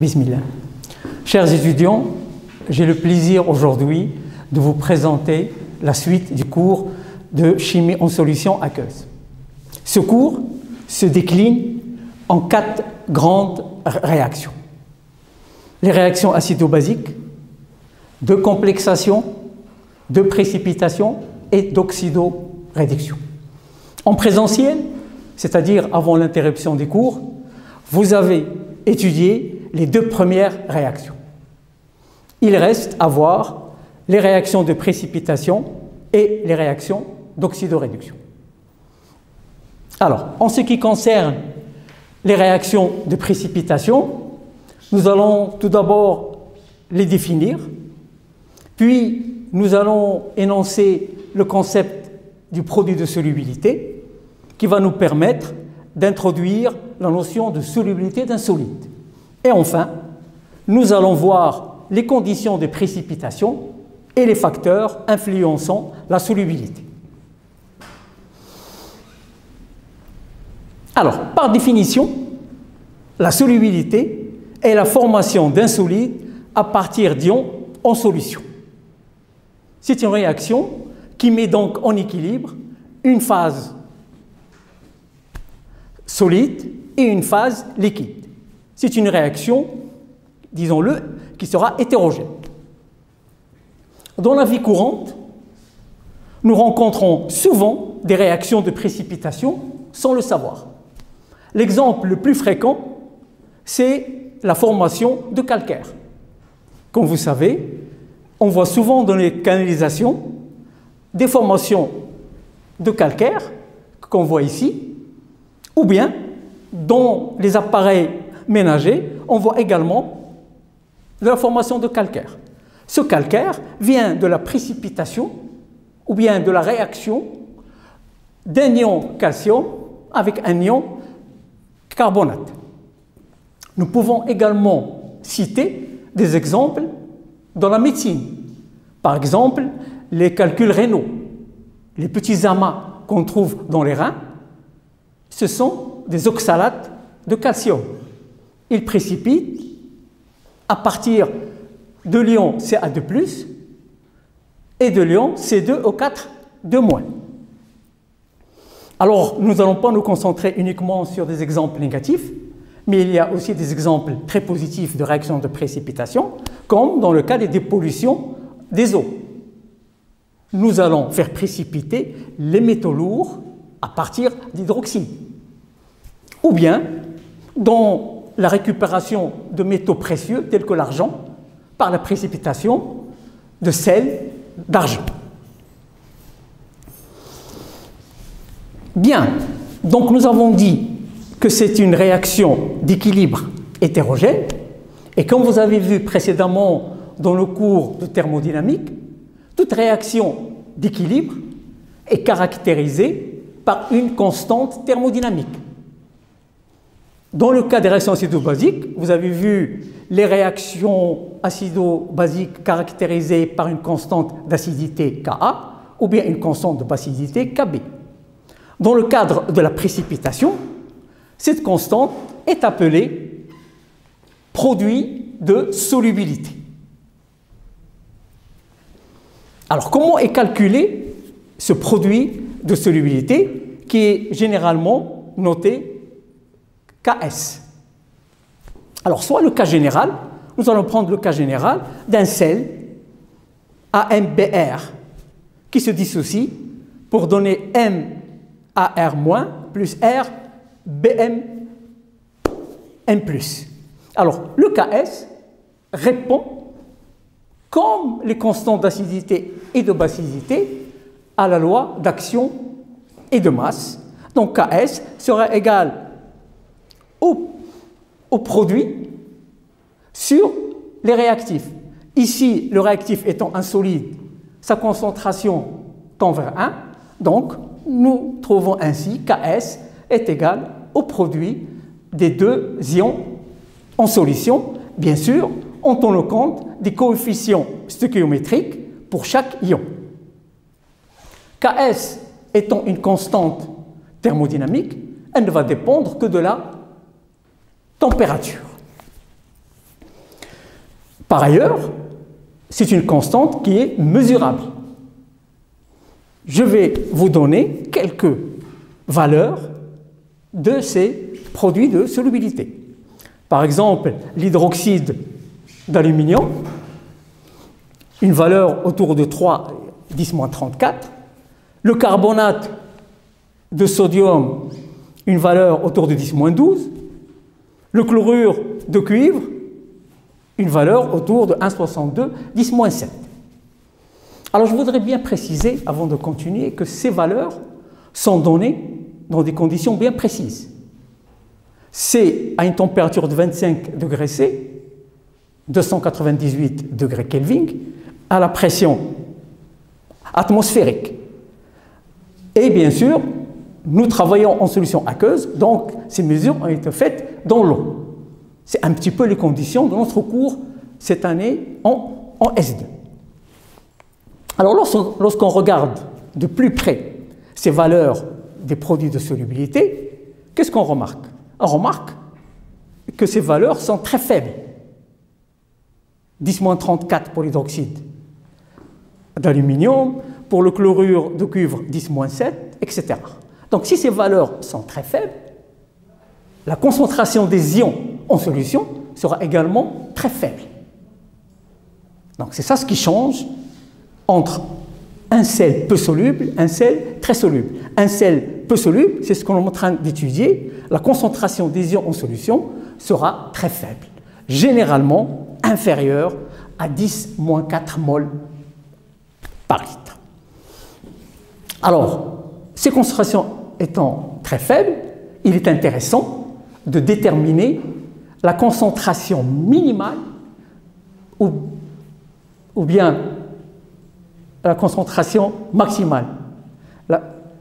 Bismillah. Chers étudiants, j'ai le plaisir aujourd'hui de vous présenter la suite du cours de chimie en solution aqueuse. Ce cours se décline en 4 grandes réactions. Les réactions acido-basiques, de complexation, de précipitation et d'oxydoréduction. En présentiel, c'est-à-dire avant l'interruption des cours, vous avez étudié les 2 premières réactions. Il reste à voir les réactions de précipitation et les réactions d'oxydoréduction. Alors, en ce qui concerne les réactions de précipitation, nous allons tout d'abord les définir, puis nous allons énoncer le concept du produit de solubilité qui va nous permettre d'introduire la notion de solubilité d'un solide. Et enfin, nous allons voir les conditions de précipitation et les facteurs influençant la solubilité. Alors, par définition, la solubilité est la formation d'un solide à partir d'ions en solution. C'est une réaction qui met donc en équilibre une phase solide et une phase liquide. C'est une réaction, disons-le, qui sera hétérogène. Dans la vie courante, nous rencontrons souvent des réactions de précipitation sans le savoir. L'exemple le plus fréquent, c'est la formation de calcaire. Comme vous savez, on voit souvent dans les canalisations des formations de calcaire qu'on voit ici, ou bien dans les appareils ménagers, on voit également de la formation de calcaire. Ce calcaire vient de la précipitation ou bien de la réaction d'un ion calcium avec un ion carbonate. Nous pouvons également citer des exemples dans la médecine. Par exemple, les calculs rénaux, les petits amas qu'on trouve dans les reins, ce sont des oxalates de calcium. Ils précipitent à partir de l'ion Ca2+, et de l'ion C2O4-2-. Alors, nous n'allons pas nous concentrer uniquement sur des exemples négatifs, mais il y a aussi des exemples très positifs de réactions de précipitation, comme dans le cas des dépollutions des eaux. Nous allons faire précipiter les métaux lourds à partir d'hydroxyde. Ou bien, dans la récupération de métaux précieux, tels que l'argent, par la précipitation de sel d'argent. Bien, donc nous avons dit que c'est une réaction d'équilibre hétérogène, et comme vous avez vu précédemment dans le cours de thermodynamique, toute réaction d'équilibre est caractérisée par une constante thermodynamique. Dans le cas des réactions acido-basiques, vous avez vu les réactions acido-basiques caractérisées par une constante d'acidité Ka ou bien une constante de basidité Kb. Dans le cadre de la précipitation, cette constante est appelée produit de solubilité. Alors, comment est calculé ce produit de solubilité qui est généralement noté Ks? Alors, soit le cas général, nous allons prendre le cas général d'un sel AMBr qui se dissocie pour donner MAr- plus R BMN+. Alors, le Ks répond, comme les constantes d'acidité et de basicité, à la loi d'action et de masse. Donc, Ks sera égal au produit sur les réactifs. Ici, le réactif étant un solide, sa concentration tend vers 1. Donc, nous trouvons ainsi Ks est égal au produit des 2 ions en solution, bien sûr, en tenant compte des coefficients stöchiométriques pour chaque ion. Ks étant une constante thermodynamique, elle ne va dépendre que de la température. Par ailleurs, c'est une constante qui est mesurable. Je vais vous donner quelques valeurs de ces produits de solubilité. Par exemple, l'hydroxyde d'aluminium, une valeur autour de 3, 10-34. Le carbonate de sodium, une valeur autour de 10-12. Le chlorure de cuivre, une valeur autour de 1,62, 10-7. Alors je voudrais bien préciser, avant de continuer, que ces valeurs sont données dans des conditions bien précises. C'est à une température de 25 degrés C, 298 degrés Kelvin, à la pression atmosphérique. Et bien sûr, nous travaillons en solution aqueuse, donc ces mesures ont été faites dans l'eau. C'est un petit peu les conditions de notre cours cette année en S2. Alors lorsqu'on regarde de plus près ces valeurs des produits de solubilité, qu'est-ce qu'on remarque? On remarque que ces valeurs sont très faibles. 10-34 pour l'hydroxyde d'aluminium, pour le chlorure de cuivre 10-7, etc. Donc si ces valeurs sont très faibles, la concentration des ions en solution sera également très faible. Donc c'est ça ce qui change entre un sel peu soluble et un sel très soluble. Un sel peu soluble, c'est ce qu'on est en train d'étudier, la concentration des ions en solution sera très faible, généralement inférieure à 10-4 mol par litre. Alors, ces concentrations étant très faibles, il est intéressant de déterminer la concentration minimale ou bien la concentration maximale.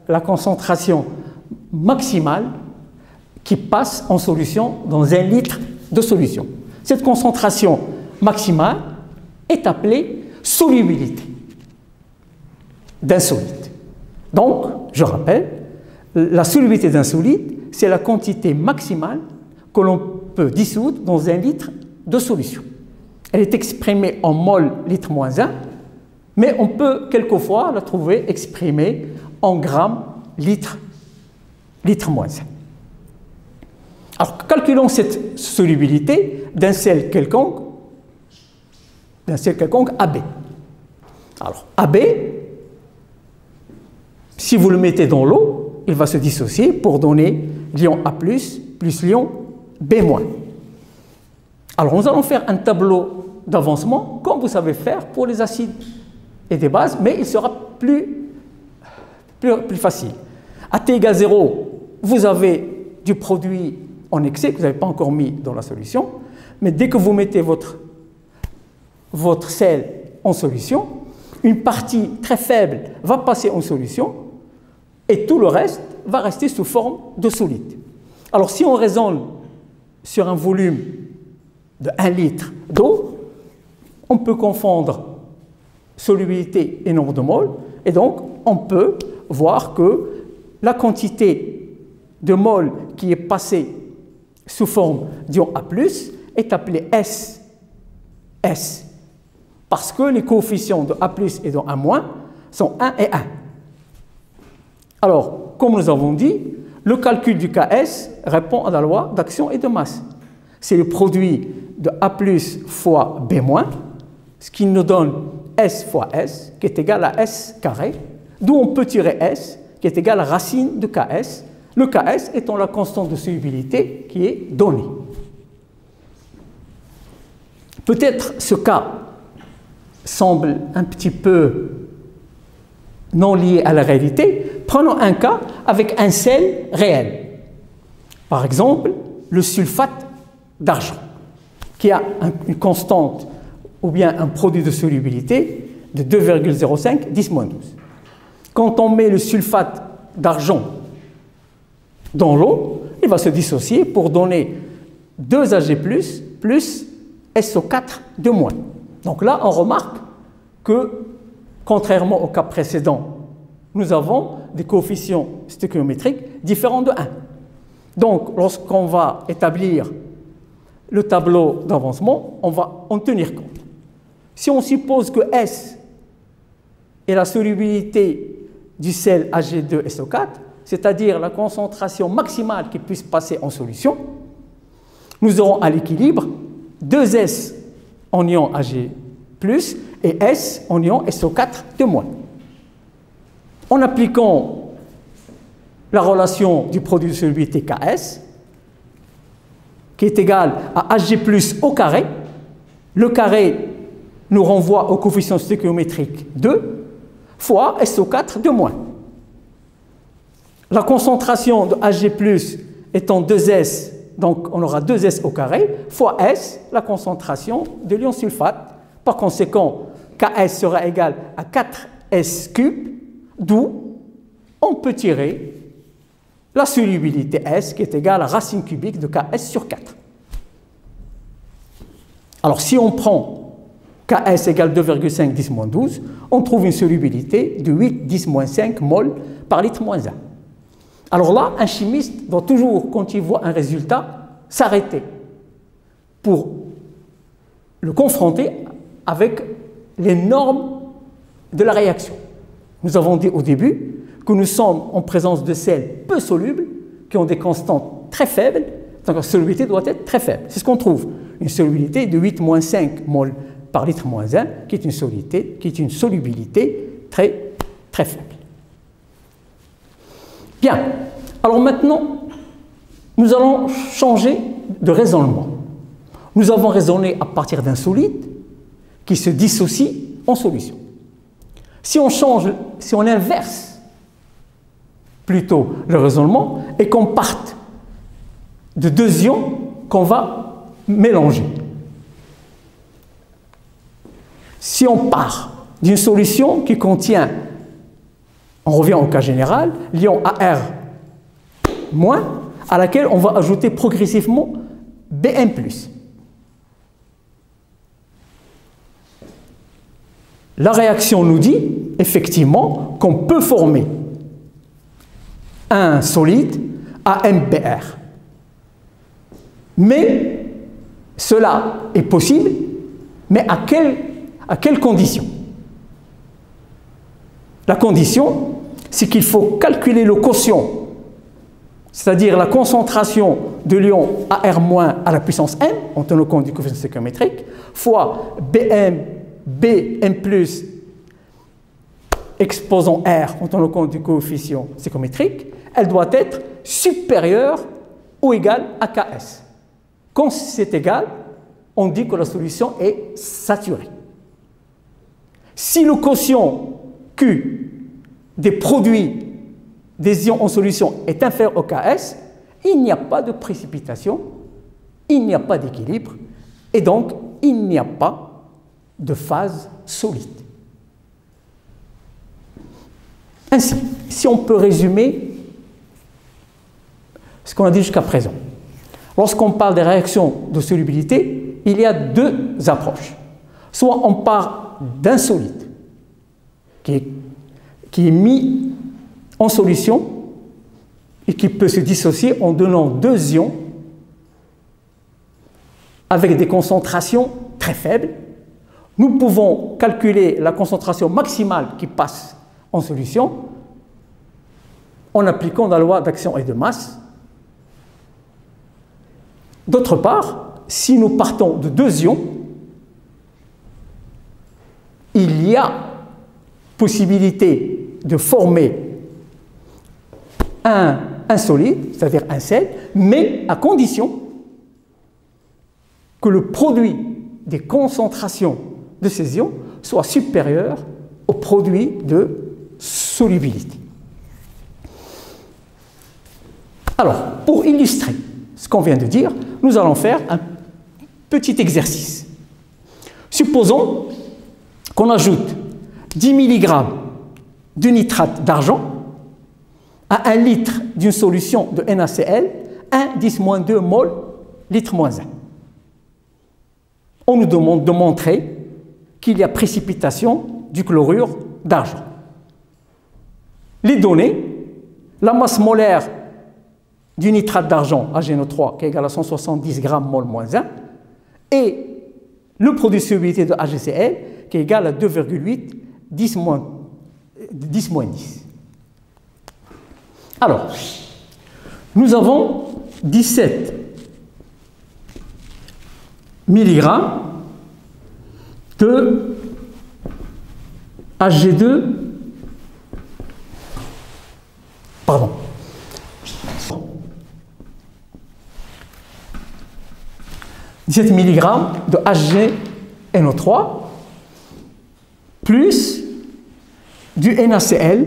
La concentration maximale qui passe en solution dans 1 litre de solution. Cette concentration maximale est appelée solubilité d'un solide. Donc, je rappelle, la solubilité d'un solide, c'est la quantité maximale que l'on peut dissoudre dans 1 litre de solution. Elle est exprimée en mol litre moins 1, mais on peut quelquefois la trouver exprimée en grammes litre moins 1. Alors, calculons cette solubilité d'un sel quelconque AB. Alors, AB, si vous le mettez dans l'eau, il va se dissocier pour donner l'ion A+, plus l'ion B-. Alors, nous allons faire un tableau d'avancement, comme vous savez faire pour les acides et des bases, mais il sera plus facile. À t égale 0, vous avez du produit en excès que vous n'avez pas encore mis dans la solution, mais dès que vous mettez votre sel en solution, une partie très faible va passer en solution et tout le reste va rester sous forme de solide. Alors si on raisonne sur un volume de 1 litre d'eau, on peut confondre solubilité et nombre de moles, et donc on peut voir que la quantité de moles qui est passée sous forme d'ion A+, est appelée S, parce que les coefficients de A+ et de A- sont 1 et 1. Alors, comme nous avons dit, le calcul du KS répond à la loi d'action et de masse. C'est le produit de A+ fois B-, ce qui nous donne S fois S, qui est égal à S carré, d'où on peut tirer S, qui est égal à racine de KS, le KS étant la constante de solubilité qui est donnée. Peut-être ce cas semble un petit peu non lié à la réalité. Prenons un cas avec un sel réel. Par exemple, le sulfate d'argent, qui a une constante ou bien un produit de solubilité de 2,05, 10-12. Quand on met le sulfate d'argent dans l'eau, il va se dissocier pour donner 2Ag+, plus SO4 de moins. Donc là, on remarque que, contrairement au cas précédent, nous avons des coefficients stéchiométriques différents de 1. Donc, lorsqu'on va établir le tableau d'avancement, on va en tenir compte. Si on suppose que S est la solubilité du sel Ag2SO4, c'est-à-dire la concentration maximale qui puisse passer en solution, nous aurons à l'équilibre 2S en ion Ag+, et S en ion SO4 de moins. En appliquant la relation du produit de solubilité Ks, qui est égal à Hg plus au carré, le carré nous renvoie au coefficient stéchiométrique 2 fois SO4 de moins. La concentration de Hg plus étant 2S, donc on aura 2S au carré, fois S, la concentration de l'ion sulfate. Par conséquent, Ks sera égal à 4S cube, d'où on peut tirer la solubilité S qui est égale à racine cubique de Ks sur 4. Alors si on prend Ks égale 2,5 10-12, on trouve une solubilité de 8 10-5 mol par litre moins 1. Alors là, un chimiste doit toujours, quand il voit un résultat, s'arrêter pour le confronter avec les normes de la réaction. Nous avons dit au début que nous sommes en présence de sels peu solubles qui ont des constantes très faibles, donc la solubilité doit être très faible. C'est ce qu'on trouve, une solubilité de 8-5 mol par litre moins 1, qui est une solubilité très, très faible. Bien, alors maintenant, nous allons changer de raisonnement. Nous avons raisonné à partir d'un solide qui se dissocie en solution. Si on inverse plutôt le raisonnement et qu'on parte de deux ions qu'on va mélanger. Si on part d'une solution qui contient, on revient au cas général, l'ion Ar-, à laquelle on va ajouter progressivement Bn+. La réaction nous dit effectivement qu'on peut former un solide AMBr. Mais cela est possible, mais à quelles conditions? La condition, c'est qu'il faut calculer le quotient, c'est-à-dire la concentration de l'ion Ar- à la puissance m, en tenant compte du coefficient stéchiométrique, fois Bn+ exposant R en tenant compte du coefficient stéchiométrique, elle doit être supérieure ou égale à Ks. Quand c'est égal, on dit que la solution est saturée. Si le quotient Q des produits des ions en solution est inférieur au Ks, il n'y a pas de précipitation, il n'y a pas d'équilibre, et donc il n'y a pas de phase solide. Ainsi, si on peut résumer ce qu'on a dit jusqu'à présent, lorsqu'on parle des réactions de solubilité, il y a deux approches. Soit on part d'un solide qui est mis en solution et qui peut se dissocier en donnant deux ions avec des concentrations très faibles. Nous pouvons calculer la concentration maximale qui passe en solution en appliquant la loi d'action et de masse. D'autre part, si nous partons de deux ions, il y a possibilité de former un solide, c'est-à-dire un sel, mais à condition que le produit des concentrations de ces ions soit supérieur au produit de solubilité. Alors, pour illustrer ce qu'on vient de dire, nous allons faire un petit exercice. Supposons qu'on ajoute 10 mg de nitrate d'argent à 1 litre d'une solution de NaCl, 1 10-2 mol litre moins 1. On nous demande de montrer qu'il y a précipitation du chlorure d'argent. Les données, la masse molaire du nitrate d'argent, AgNO3, qui est égale à 170 g mol moins 1, et le produit de solubilité de HgCl qui est égal à 2,8 10 moins 10. Alors, nous avons 17 mg de Hg2, pardon, 17 mg de HgNO3 plus du NaCl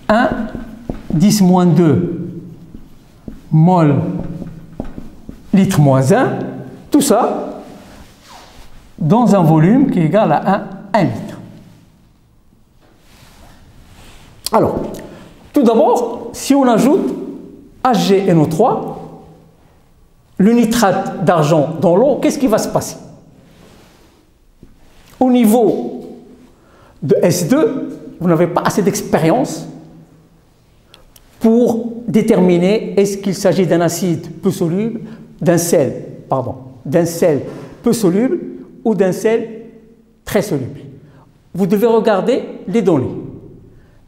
1 10-2 mol litre moins 1, tout ça dans un volume qui est égal à 1 litre. Alors, tout d'abord, si on ajoute HgNO3, le nitrate d'argent dans l'eau, qu'est-ce qui va se passer? Au niveau de S2, vous n'avez pas assez d'expérience pour déterminer est-ce qu'il s'agit d'un acide peu soluble, d'un sel peu soluble ou d'un sel très soluble. Vous devez regarder les données.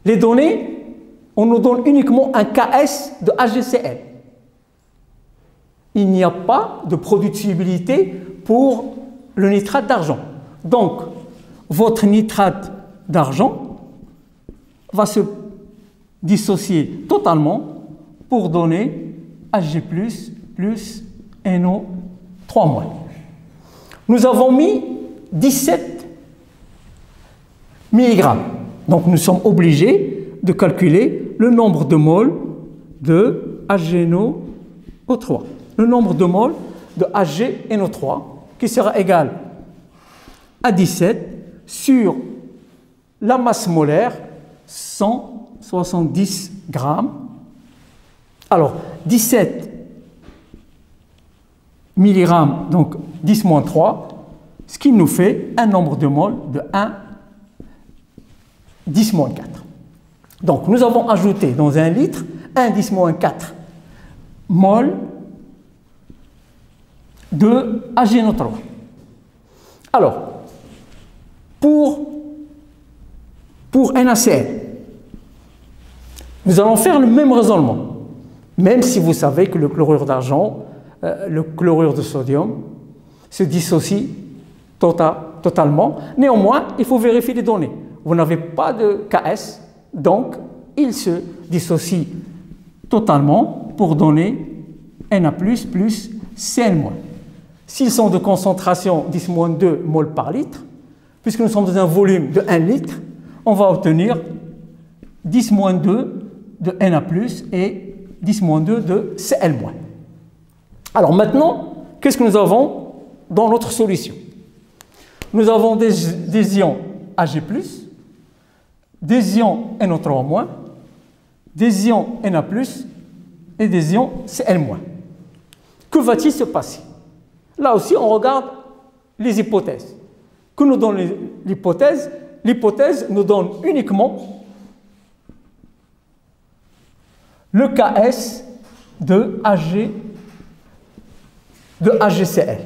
Les données, on nous donne uniquement un KS de HgCl. Il n'y a pas de produit de solubilité pour le nitrate d'argent. Donc, votre nitrate d'argent va se dissocier totalement pour donner Hg plus NO3-. Nous avons mis 17 mg. Donc nous sommes obligés de calculer le nombre de moles de HgNO3. Le nombre de moles de HgNO3 qui sera égal à 17 sur la masse molaire 170 grammes. Alors 17 mg, donc 10-3, ce qui nous fait un nombre de moles de 1 10-4. Donc nous avons ajouté dans un litre 1 10-4 moles de HgNO3. Alors, pour NaCl, nous allons faire le même raisonnement, même si vous savez que le chlorure d'argent, le chlorure de sodium se dissocie totalement. Néanmoins, il faut vérifier les données. Vous n'avez pas de KS, donc il se dissocie totalement pour donner Na+, plus Cl-. S'ils sont de concentration 10-2 mol par litre, puisque nous sommes dans un volume de 1 litre, on va obtenir 10-2 de Na+, et 10-2 de Cl-. Alors maintenant, qu'est-ce que nous avons dans notre solution? Nous avons des ions Hg+, des ions NO3-, des ions Na+, et des ions Cl-. Que va-t-il se passer? Là aussi, on regarde les hypothèses. Que nous donne l'hypothèse? L'hypothèse nous donne uniquement le KS de HgCl.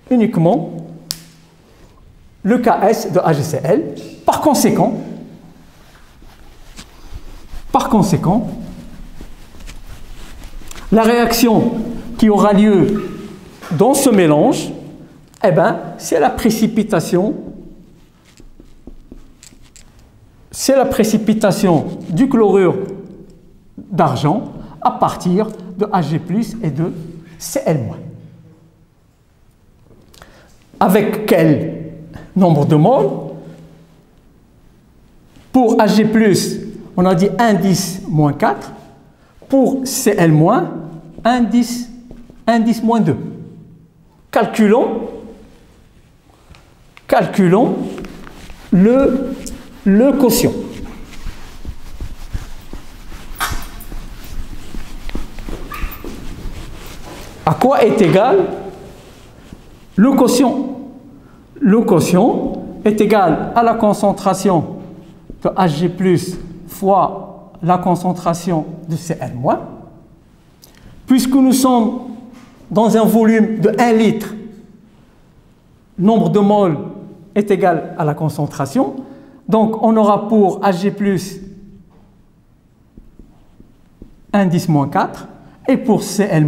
Uniquement le KS de HgCl. Par conséquent, la réaction qui aura lieu dans ce mélange, eh ben, c'est la précipitation du chlorure d'argent à partir de Hg+ et de Cl-. Avec quel nombre de moles? Pour Hg+, on a dit 1 10-4. Pour Cl-, 1 10-2. Calculons le quotient. À quoi est égal le quotient? Le quotient est égal à la concentration de Hg+ fois la concentration de Cl-. Puisque nous sommes dans un volume de 1 litre, nombre de moles est égal à la concentration. Donc, on aura pour Hg+, indice moins 4, et pour Cl-,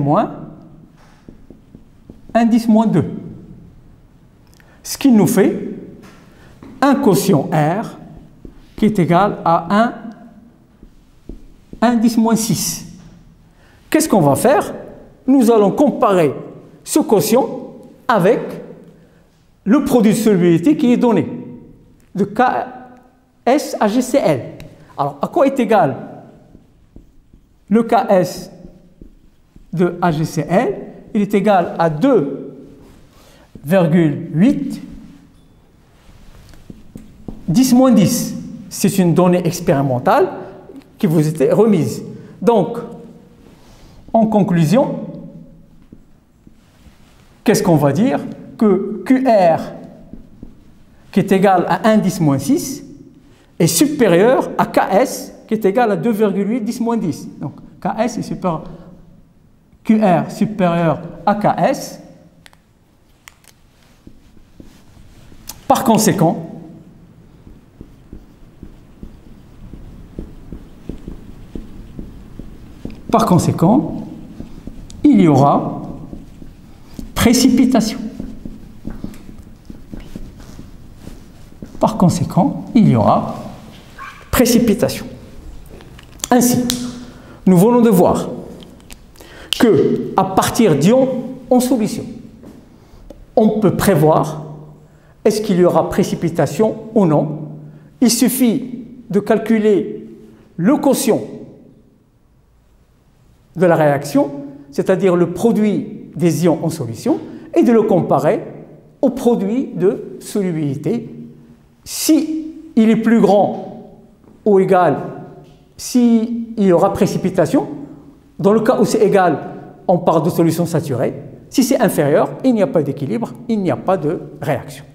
indice moins 2. Ce qui nous fait un quotient R qui est égal à 1 indice moins 6. Qu'est-ce qu'on va faire? Nous allons comparer ce quotient avec le produit de solubilité qui est donné, de Ks HCl. Alors, à quoi est égal le Ks de HCl? Il est égal à 2,8 10-10. C'est une donnée expérimentale qui vous était remise. Donc, en conclusion, qu'est-ce qu'on va dire? Que QR, qui est égal à 1 10-6, est supérieur à Ks, qui est égal à 2,8 10-10. Donc, Ks est supérieur, QR supérieur à Ks. Par conséquent, il y aura précipitation. Par conséquent, il y aura précipitation. Ainsi, nous venons de voir que à partir d'ions en solution, on peut prévoir est-ce qu'il y aura précipitation ou non. Il suffit de calculer le quotient de la réaction, c'est-à-dire le produit des ions en solution, et de le comparer au produit de solubilité. Si il est plus grand ou égal, s'il y aura précipitation, dans le cas où c'est égal, on parle de solution saturée. Si c'est inférieur, il n'y a pas d'équilibre, il n'y a pas de réaction.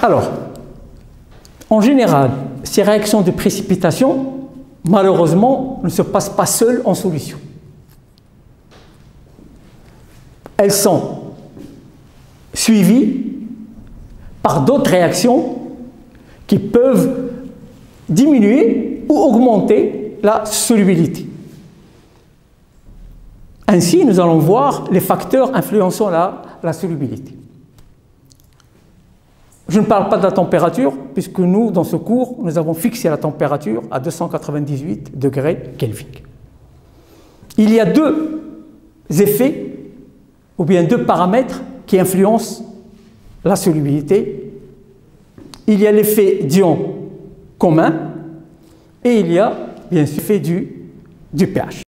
Alors, en général, ces réactions de précipitation, malheureusement, ne se passent pas seules en solution. Elles sont suivies par d'autres réactions qui peuvent diminuer ou augmenter la solubilité. Ainsi, nous allons voir les facteurs influençant la solubilité. Je ne parle pas de la température, puisque nous, dans ce cours, nous avons fixé la température à 298 degrés Kelvin. Il y a deux effets, ou bien deux paramètres qui influencent la solubilité. Il y a l'effet d'ion commun, et il y a bien sûr l'effet du pH.